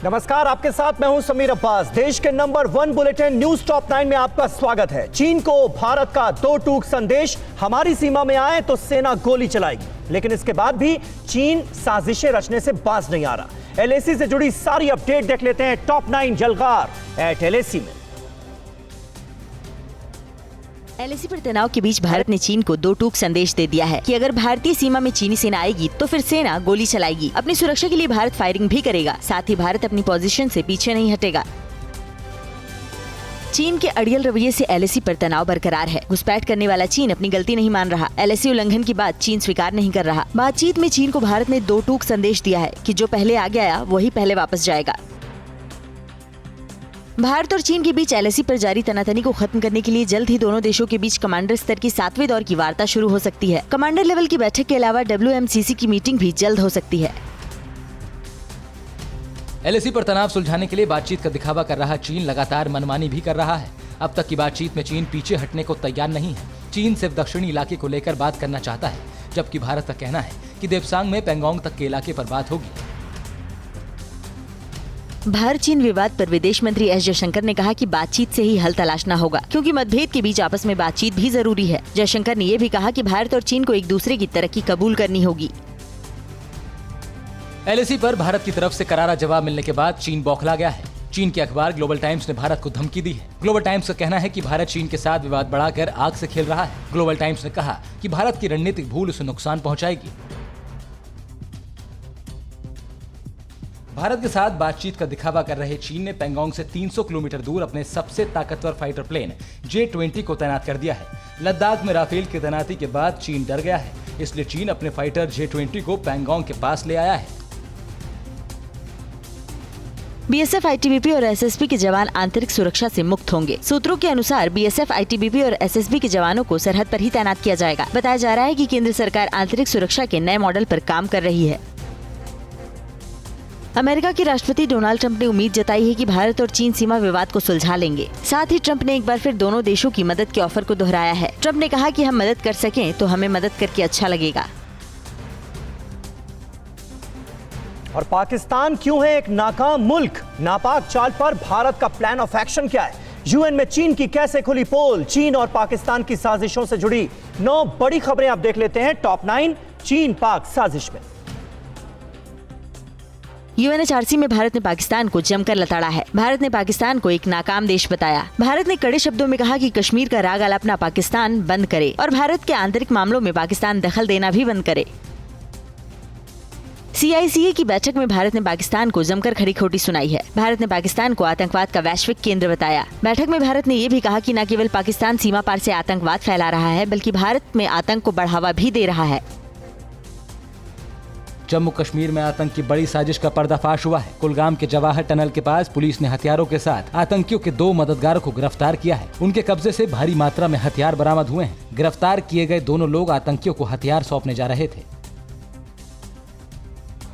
नमस्कार, आपके साथ मैं हूं समीर अब्बास। देश के नंबर 1 बुलेटिन न्यूज टॉप 9 में आपका स्वागत है। चीन को भारत का दो टूक संदेश, हमारी सीमा में आए तो सेना गोली चलाएगी। लेकिन इसके बाद भी चीन साजिशें रचने से बाज नहीं आ रहा। एलएसी से जुड़ी सारी अपडेट देख लेते हैं टॉप 9 जलगार एट एलएसी में। एलएसी पर तनाव के बीच भारत ने चीन को दो टूक संदेश दे दिया है कि अगर भारतीय सीमा में चीनी सेना आएगी तो फिर सेना गोली चलाएगी। अपनी सुरक्षा के लिए भारत फायरिंग भी करेगा, साथ ही भारत अपनी पोजीशन से पीछे नहीं हटेगा। चीन के अड़ियल रवैये से एलएसी पर तनाव बरकरार है। घुसपैठ करने वाला चीन अपनी गलती नहीं मान रहा। एलएसी उल्लंघन की बात चीन स्वीकार नहीं कर रहा। बातचीत में चीन को भारत ने दो टूक संदेश दिया है कि जो पहले आगे आया वही पहले वापस जाएगा। भारत और चीन के बीच एलएसी पर जारी तनातनी को खत्म करने के लिए जल्द ही दोनों देशों के बीच कमांडर स्तर की 7वें दौर की वार्ता शुरू हो सकती है। कमांडर लेवल की बैठक के अलावा WMCC की मीटिंग भी जल्द हो सकती है। एलएसी पर तनाव सुलझाने के लिए बातचीत का दिखावा कर रहा चीन लगातार मनमानी भी कर रहा है। अब तक की बातचीत में चीन पीछे हटने को तैयार नहीं है। चीन सिर्फ दक्षिणी इलाके को लेकर बात करना चाहता है, जबकि भारत का कहना है कि देप्सांग में पेंगोंग तक के इलाके पर बात होगी। भारत चीन विवाद पर विदेश मंत्री एस जयशंकर ने कहा कि बातचीत से ही हल तलाशना होगा, क्योंकि मतभेद के बीच आपस में बातचीत भी जरूरी है। जयशंकर ने ये भी कहा कि भारत और चीन को एक दूसरे की तरक्की कबूल करनी होगी। एलएसी पर भारत की तरफ से करारा जवाब मिलने के बाद चीन बौखला गया है। चीन के अखबार ग्लोबल टाइम्स ने भारत को धमकी दी है। ग्लोबल टाइम्स का कहना है कि भारत चीन के साथ विवाद बढ़ाकर आग से खेल रहा है। ग्लोबल टाइम्स ने कहा कि भारत की रणनीतिक भूल उसे नुकसान पहुंचाएगी। भारत के साथ बातचीत का दिखावा कर रहे चीन ने पेंगोंग से 300 किलोमीटर दूर अपने सबसे ताकतवर फाइटर प्लेन J-20 को तैनात कर दिया है। लद्दाख में राफेल की तैनाती के बाद चीन डर गया है, इसलिए चीन अपने फाइटर J-20 को पेंगोंग के पास ले आया है। बीएसएफ, आईटीबीपी और एसएसबी के जवान आंतरिक सुरक्षा से मुक्त होंगे। सूत्रों के अनुसार बीएसएफ, आईटीबीपी और एसएसबी के जवानों को सरहद पर ही तैनात किया जाएगा। बताया जा रहा है कि केंद्र सरकार आंतरिक सुरक्षा के नए मॉडल पर काम कर रही है। अमेरिका के राष्ट्रपति डोनाल्ड ट्रंप ने उम्मीद जताई है कि भारत और चीन सीमा विवाद को सुलझा लेंगे। साथ ही ट्रंप ने एक बार फिर दोनों देशों की मदद के ऑफर को दोहराया है। ट्रंप ने कहा कि हम मदद कर सकें तो हमें मदद करके अच्छा लगेगा। और पाकिस्तान क्यों है एक नाकाम मुल्क? नापाक चाल पर भारत का प्लान ऑफ एक्शन क्या है? यूएन में चीन की कैसे खुली पोल? चीन और पाकिस्तान की साजिशों से जुड़ी 9 बड़ी खबरें आप देख लेते हैं टॉप 9 चीन पाक साजिश में। UNHRC में भारत ने पाकिस्तान को जमकर लताड़ा है। भारत ने पाकिस्तान को एक नाकाम देश बताया। भारत ने कड़े शब्दों में कहा कि कश्मीर का राग आलापना पाकिस्तान बंद करे और भारत के आंतरिक मामलों में पाकिस्तान दखल देना भी बंद करे। CICA की बैठक में भारत ने पाकिस्तान को जमकर खरी खोटी सुनाई है। भारत ने पाकिस्तान को आतंकवाद का वैश्विक केंद्र बताया। बैठक में भारत ने ये भी कहा कि न केवल पाकिस्तान सीमा पार से आतंकवाद फैला रहा है, बल्कि भारत में आतंक को बढ़ावा भी दे रहा है। जम्मू कश्मीर में आतंक की बड़ी साजिश का पर्दाफाश हुआ है। कुलगाम के जवाहर टनल के पास पुलिस ने हथियारों के साथ आतंकियों के 2 मददगारों को गिरफ्तार किया है। उनके कब्जे से भारी मात्रा में हथियार बरामद हुए हैं। गिरफ्तार किए गए दोनों लोग आतंकियों को हथियार सौंपने जा रहे थे।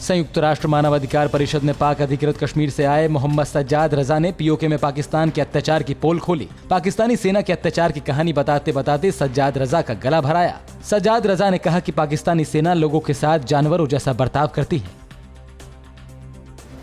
संयुक्त राष्ट्र मानवाधिकार परिषद ने पाक अधिकृत कश्मीर से आए मोहम्मद सज्जाद रजा ने पीओके में पाकिस्तान के अत्याचार की पोल खोली। पाकिस्तानी सेना के अत्याचार की कहानी बताते बताते सज्जाद रजा का गला भराया। सज्जाद रजा ने कहा कि पाकिस्तानी सेना लोगों के साथ जानवरों जैसा बर्ताव करती है।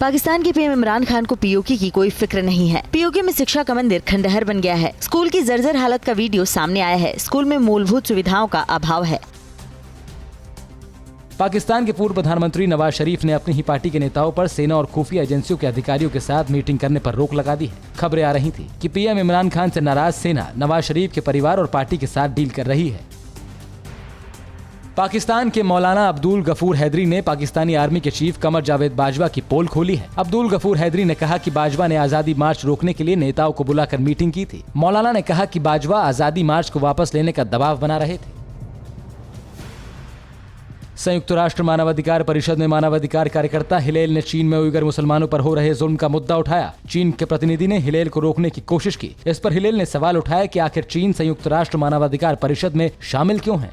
पाकिस्तान के पीएम इमरान खान को पीओके की कोई फिक्र नहीं है। पीओके में शिक्षा का मंदिर खंडहर बन गया है। स्कूल की जर्जर हालत का वीडियो सामने आया है। स्कूल में मूलभूत सुविधाओं का अभाव है। पाकिस्तान के पूर्व प्रधानमंत्री नवाज शरीफ ने अपनी ही पार्टी के नेताओं पर सेना और खुफिया एजेंसियों के अधिकारियों के साथ मीटिंग करने पर रोक लगा दी है। खबरें आ रही थी कि पीएम इमरान खान से नाराज सेना नवाज शरीफ के परिवार और पार्टी के साथ डील कर रही है। पाकिस्तान के मौलाना अब्दुल गफूर हैदरी ने पाकिस्तानी आर्मी के चीफ कमर जावेद बाजवा की पोल खोली है। अब्दुल गफूर हैदरी ने कहा कि बाजवा ने आजादी मार्च रोकने के लिए नेताओं को बुलाकर मीटिंग की थी। मौलाना ने कहा कि बाजवा आजादी मार्च को वापस लेने का दबाव बना रहे थे। संयुक्त राष्ट्र मानवाधिकार परिषद में मानवाधिकार कार्यकर्ता हिलेल ने चीन में उइगर मुसलमानों पर हो रहे जुल्म का मुद्दा उठाया। चीन के प्रतिनिधि ने हिलेल को रोकने की कोशिश की। इस पर हिलेल ने सवाल उठाया कि आखिर चीन संयुक्त राष्ट्र मानवाधिकार परिषद में शामिल क्यों है।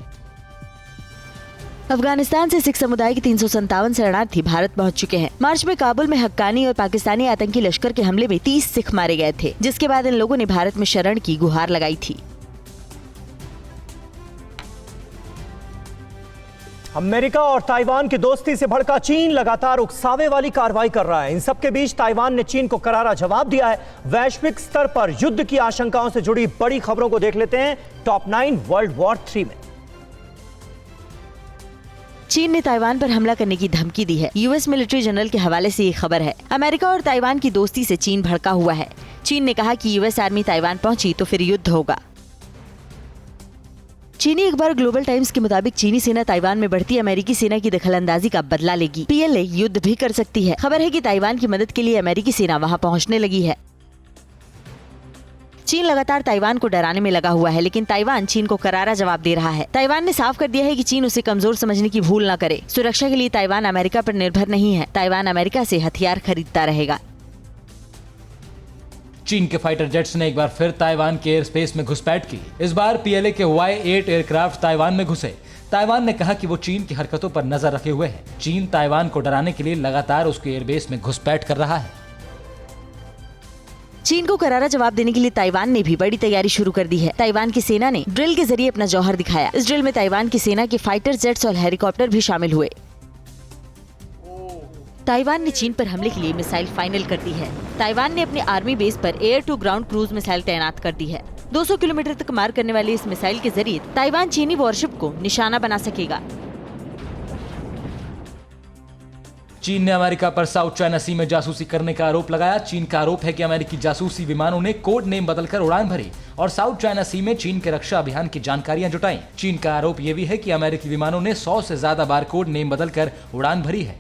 अफगानिस्तान से सिख समुदाय के 357 शरणार्थी भारत पहुंच चुके हैं। मार्च में काबुल में हक्कानी और पाकिस्तानी आतंकी लश्कर के हमले में 30 सिख मारे गए थे, जिसके बाद इन लोगों ने भारत में शरण की गुहार लगाई थी। अमेरिका और ताइवान की दोस्ती से भड़का चीन लगातार उकसावे वाली कार्रवाई कर रहा है। इन सबके बीच ताइवान ने चीन को करारा जवाब दिया है। वैश्विक स्तर पर युद्ध की आशंकाओं से जुड़ी बड़ी खबरों को देख लेते हैं टॉप 9 वर्ल्ड वॉर 3 में। चीन ने ताइवान पर हमला करने की धमकी दी है। यूएस मिलिट्री जनरल के हवाले से ये खबर है। अमेरिका और ताइवान की दोस्ती से चीन भड़का हुआ है। चीन ने कहा कि यूएस आर्मी ताइवान पहुंची तो फिर युद्ध होगा। चीनी अखबार ग्लोबल टाइम्स के मुताबिक चीनी सेना ताइवान में बढ़ती अमेरिकी सेना की दखलंदाजी का बदला लेगी। पीएलए युद्ध भी कर सकती है। खबर है कि ताइवान की मदद के लिए अमेरिकी सेना वहां पहुंचने लगी है। चीन लगातार ताइवान को डराने में लगा हुआ है, लेकिन ताइवान चीन को करारा जवाब दे रहा है। ताइवान ने साफ कर दिया है कि चीन उसे कमजोर समझने की भूल न करे। सुरक्षा के लिए ताइवान अमेरिका पर निर्भर नहीं है। ताइवान अमेरिका से हथियार खरीदता रहेगा। चीन के फाइटर जेट्स ने एक बार फिर ताइवान के एयर स्पेस में घुसपैठ की। इस बार पीएलए के Y-8 एयरक्राफ्ट ताइवान में घुसे। ताइवान ने कहा कि वो चीन की हरकतों पर नजर रखे हुए है। चीन ताइवान को डराने के लिए लगातार उसके एयरबेस में घुसपैठ कर रहा है। चीन को करारा जवाब देने के लिए ताइवान ने भी बड़ी तैयारी शुरू कर दी है। ताइवान की सेना ने ड्रिल के जरिए अपना जौहर दिखाया। इस ड्रिल में ताइवान की सेना के फाइटर जेट्स और हेलीकॉप्टर भी शामिल हुए। ताइवान ने चीन पर हमले के लिए मिसाइल फाइनल कर दी है। ताइवान ने अपने आर्मी बेस पर air to ground cruise missile तैनात कर दी है। 200 किलोमीटर तक मार करने वाली इस मिसाइल के जरिए ताइवान चीनी वॉरशिप को निशाना बना सकेगा। चीन ने अमेरिका पर साउथ चाइना सी में जासूसी करने का आरोप लगाया। चीन का आरोप है कि अमेरिकी जासूसी विमानों ने कोड नेम बदलकर उड़ान भरी और साउथ चाइना सी में चीन के रक्षा अभियान की जानकारियां जुटाई। चीन का आरोप यह भी है कि अमेरिकी विमानों ने 100 से ज्यादा बार कोड नेम बदलकर उड़ान भरी है।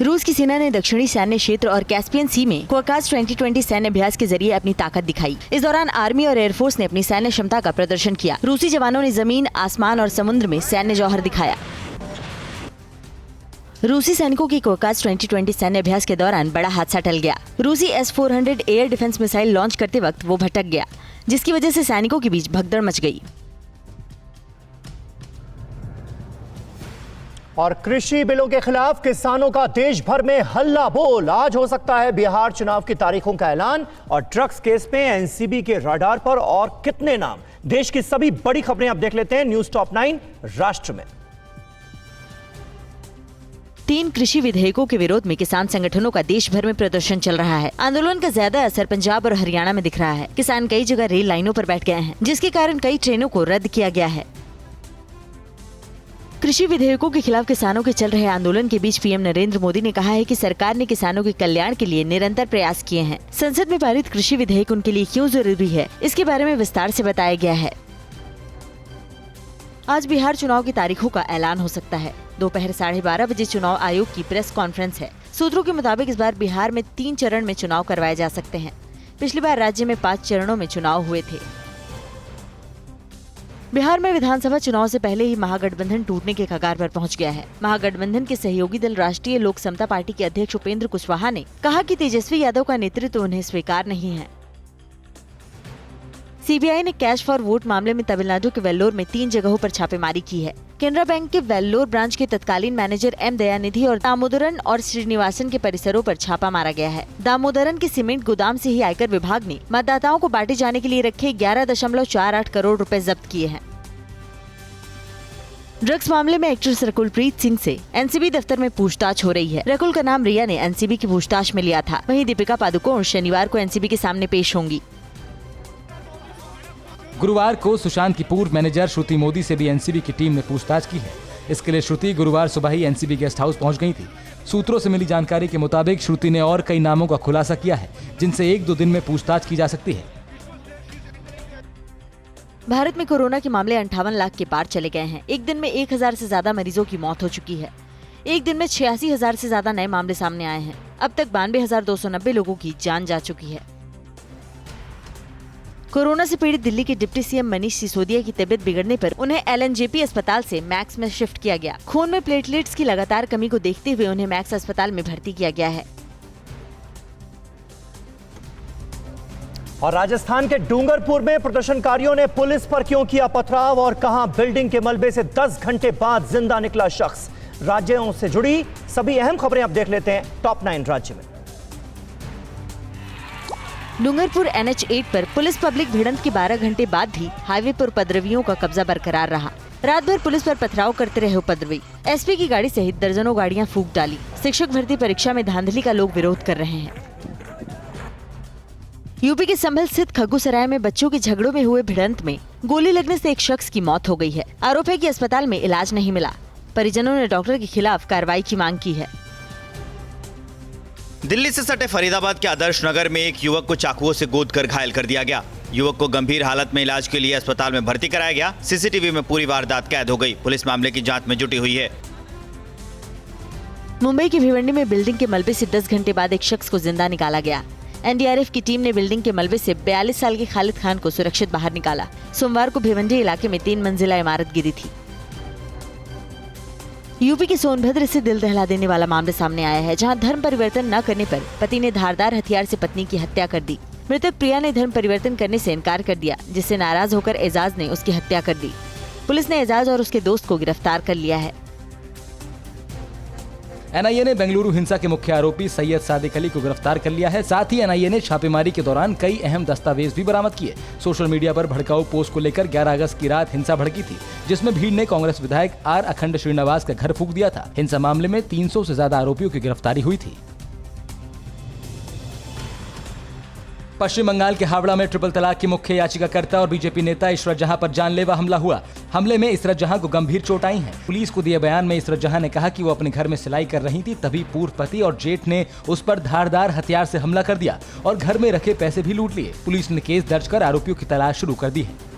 रूस की सेना ने दक्षिणी सैन्य क्षेत्र और कैस्पियन सी में कॉकास 2020 सैन्य अभ्यास के जरिए अपनी ताकत दिखाई। इस दौरान आर्मी और एयरफोर्स ने अपनी सैन्य क्षमता का प्रदर्शन किया। रूसी जवानों ने जमीन, आसमान और समुद्र में सैन्य जौहर दिखाया। रूसी सैनिकों की कॉकास 2020 सैन्य अभ्यास के दौरान बड़ा हादसा टल गया। रूसी S-400 air defence missile launch करते वक्त वो भटक गया, जिसकी वजह से सैनिकों के बीच भगदड़ मच गई। और कृषि बिलों के खिलाफ किसानों का देश भर में हल्ला बोल। आज हो सकता है बिहार चुनाव की तारीखों का ऐलान और ड्रग्स केस में एनसीबी के रडार पर और कितने नाम। देश की सभी बड़ी खबरें अब देख लेते हैं न्यूज टॉप 9 राष्ट्र में। 3 कृषि विधेयकों के विरोध में किसान संगठनों का देश भर में प्रदर्शन चल रहा है। आंदोलन का ज्यादा असर पंजाब और हरियाणा में दिख रहा है। किसान कई जगह रेल लाइनों पर बैठ गए हैं, जिसके कारण कई ट्रेनों को रद्द किया गया है। कृषि विधेयकों के खिलाफ किसानों के चल रहे आंदोलन के बीच पीएम नरेंद्र मोदी ने कहा है कि सरकार ने किसानों के कल्याण के लिए निरंतर प्रयास किए हैं। संसद में पारित कृषि विधेयक उनके लिए क्यों जरूरी है, इसके बारे में विस्तार से बताया गया है। आज बिहार चुनाव की तारीखों का ऐलान हो सकता है। दोपहर 12:30 बजे चुनाव आयोग की प्रेस कॉन्फ्रेंस है। सूत्रों के मुताबिक इस बार बिहार में 3 चरण में चुनाव करवाए जा सकते हैं। पिछली बार राज्य में 5 चरणों में चुनाव हुए थे। बिहार में विधानसभा चुनाव से पहले ही महागठबंधन टूटने के कगार पर पहुंच गया है। महागठबंधन के सहयोगी दल राष्ट्रीय लोक समता पार्टी के अध्यक्ष उपेंद्र कुशवाहा ने कहा कि तेजस्वी यादव का नेतृत्व उन्हें स्वीकार नहीं है। सीबीआई ने कैश फॉर वोट मामले में तमिलनाडु के वेल्लोर में 3 जगहों पर छापेमारी की है। केनरा बैंक के वेल्लोर ब्रांच के तत्कालीन मैनेजर M दयानिधि और दामोदरन और श्रीनिवासन के परिसरों पर छापा मारा गया है। दामोदरन के सीमेंट गोदाम से ही आयकर विभाग ने मतदाताओं को बांटे जाने के लिए रखे 11.48 करोड़ रुपए जब्त किए हैं। ड्रग्स मामले में एक्ट्रेस रकुलप्रीत सिंह से एनसीबी दफ्तर में पूछताछ हो रही है। रकुल का नाम रिया ने एनसीबी की पूछताछ में लिया था। वहीं दीपिका पादुकोण शनिवार को एनसीबी के सामने पेश होंगी। गुरुवार को सुशांत की पूर्व मैनेजर श्रुति मोदी से भी एनसीबी की टीम ने पूछताछ की है। इसके लिए श्रुति गुरुवार सुबह ही एनसीबी गेस्ट हाउस पहुंच गई थी। सूत्रों से मिली जानकारी के मुताबिक श्रुति ने और कई नामों का खुलासा किया है, जिनसे 1-2 दिन में पूछताछ की जा सकती है। भारत में कोरोना के मामले 58 लाख के पार चले गए हैं। एक दिन में 1000 से ज्यादा मरीजों की मौत हो चुकी है। एक दिन में 86,000 से ज्यादा नए मामले सामने आए हैं। अब तक 92,290 लोगों की जान जा चुकी है। कोरोना से पीड़ित दिल्ली के डिप्टी सीएम मनीष सिसोदिया की तबीयत बिगड़ने पर उन्हें LNJP अस्पताल से मैक्स में शिफ्ट किया गया। खून में प्लेटलेट्स की लगातार कमी को देखते हुए उन्हें मैक्स अस्पताल में भर्ती किया गया है। और राजस्थान के डूंगरपुर में प्रदर्शनकारियों ने पुलिस पर क्यों किया पथराव और कहां बिल्डिंग के मलबे से 10 घंटे बाद जिंदा निकला शख्स। राज्यों से जुड़ी सभी अहम खबरें अब देख लेते हैं टॉप 9 राज्य में। डूंगरपुर NH8 पर पुलिस पब्लिक भिड़ंत के 12 घंटे बाद भी हाईवे पर उपद्रवियों का कब्जा बरकरार रहा। रात भर पुलिस पर पथराव करते रहे उपद्रवी। एसपी की गाड़ी सहित दर्जनों गाड़ियां फूंक डाली। शिक्षक भर्ती परीक्षा में धांधली का लोग विरोध कर रहे हैं। यूपी के संभल स्थित खग्गूसराय में बच्चों के झगड़ों में हुए भिड़ंत में गोली लगने से एक शख्स की मौत हो गई है। आरोप है कि अस्पताल में इलाज नहीं मिला। परिजनों ने डॉक्टर के खिलाफ कार्रवाई की मांग की है। दिल्ली से सटे फरीदाबाद के आदर्श नगर में एक युवक को चाकुओं से गोदकर घायल कर दिया गया। युवक को गंभीर हालत में इलाज के लिए अस्पताल में भर्ती कराया गया। सीसीटीवी में पूरी वारदात कैद हो गई। पुलिस मामले की जांच में जुटी हुई है। मुंबई की भिवंडी में बिल्डिंग के मलबे से 10 घंटे बाद एक शख्स को जिंदा निकाला गया। एनडीआरएफ की टीम ने बिल्डिंग के मलबे से 42 साल के खालिद खान को सुरक्षित बाहर निकाला। सोमवार को भिवंडी इलाके में 3 मंजिला इमारत गिरी थी। यूपी के सोनभद्र से दिल दहला देने वाला मामला सामने आया है, जहां धर्म परिवर्तन न करने पर पति ने धारदार हथियार से पत्नी की हत्या कर दी। मृतक प्रिया ने धर्म परिवर्तन करने से इनकार कर दिया, जिससे नाराज होकर एजाज ने उसकी हत्या कर दी। पुलिस ने एजाज और उसके दोस्त को गिरफ्तार कर लिया है। एनआईए ने बेंगलुरु हिंसा के मुख्य आरोपी सैयद सादिक अली को गिरफ्तार कर लिया है। साथ ही एनआईए ने छापेमारी के दौरान कई अहम दस्तावेज भी बरामद किए। सोशल मीडिया पर भड़काऊ पोस्ट को लेकर 11 अगस्त की रात हिंसा भड़की थी, जिसमें भीड़ ने कांग्रेस विधायक आर अखंड श्रीनिवास का घर फूंक दिया था। हिंसा मामले में 300 से ज्यादा आरोपियों की गिरफ्तारी हुई थी। पश्चिम बंगाल के हावड़ा में ट्रिपल तलाक की मुख्य याचिकाकर्ता और बीजेपी नेता इशरत जहां पर जानलेवा हमला हुआ। हमले में इशरत जहां को गंभीर चोट आई है। पुलिस को दिए बयान में इशरत जहां ने कहा कि वो अपने घर में सिलाई कर रही थी, तभी पूर्व पति और जेठ ने उस पर धारदार हथियार से हमला कर दिया और घर में रखे पैसे भी लूट लिए। पुलिस ने केस दर्ज कर आरोपियों की तलाश शुरू कर दी है।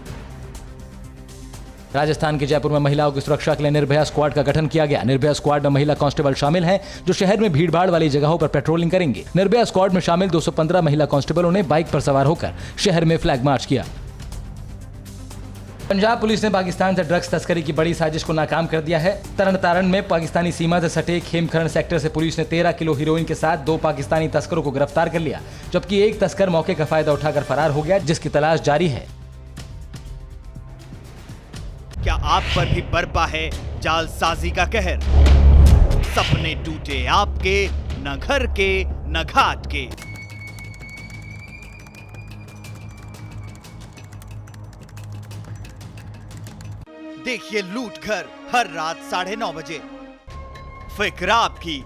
राजस्थान के जयपुर में महिलाओं की सुरक्षा के लिए निर्भया स्क्वाड का गठन किया गया। निर्भया स्क्वाड में महिला कांस्टेबल शामिल हैं, जो शहर में भीड़भाड़ वाली जगहों पर पेट्रोलिंग करेंगे। निर्भया स्क्वाड में शामिल 215 महिला कांस्टेबलों ने बाइक पर सवार होकर शहर में फ्लैग मार्च किया। पंजाब पुलिस ने पाकिस्तान से ड्रग्स तस्करी की बड़ी साजिश को नाकाम कर दिया है। तरन में पाकिस्तानी सीमा से सटे खेमखरन सेक्टर से पुलिस ने 13 किलो हीरोइन के साथ 2 पाकिस्तानी तस्करों को गिरफ्तार कर लिया, जबकि एक तस्कर मौके का फायदा उठाकर फरार हो गया, जिसकी तलाश जारी है। क्या आप पर भी बरपा है जालसाजी का कहर? सपने टूटे आपके, न घर के न घाट के। देखिए लूट घर हर रात 9:30 बजे। फिक्र आपकी,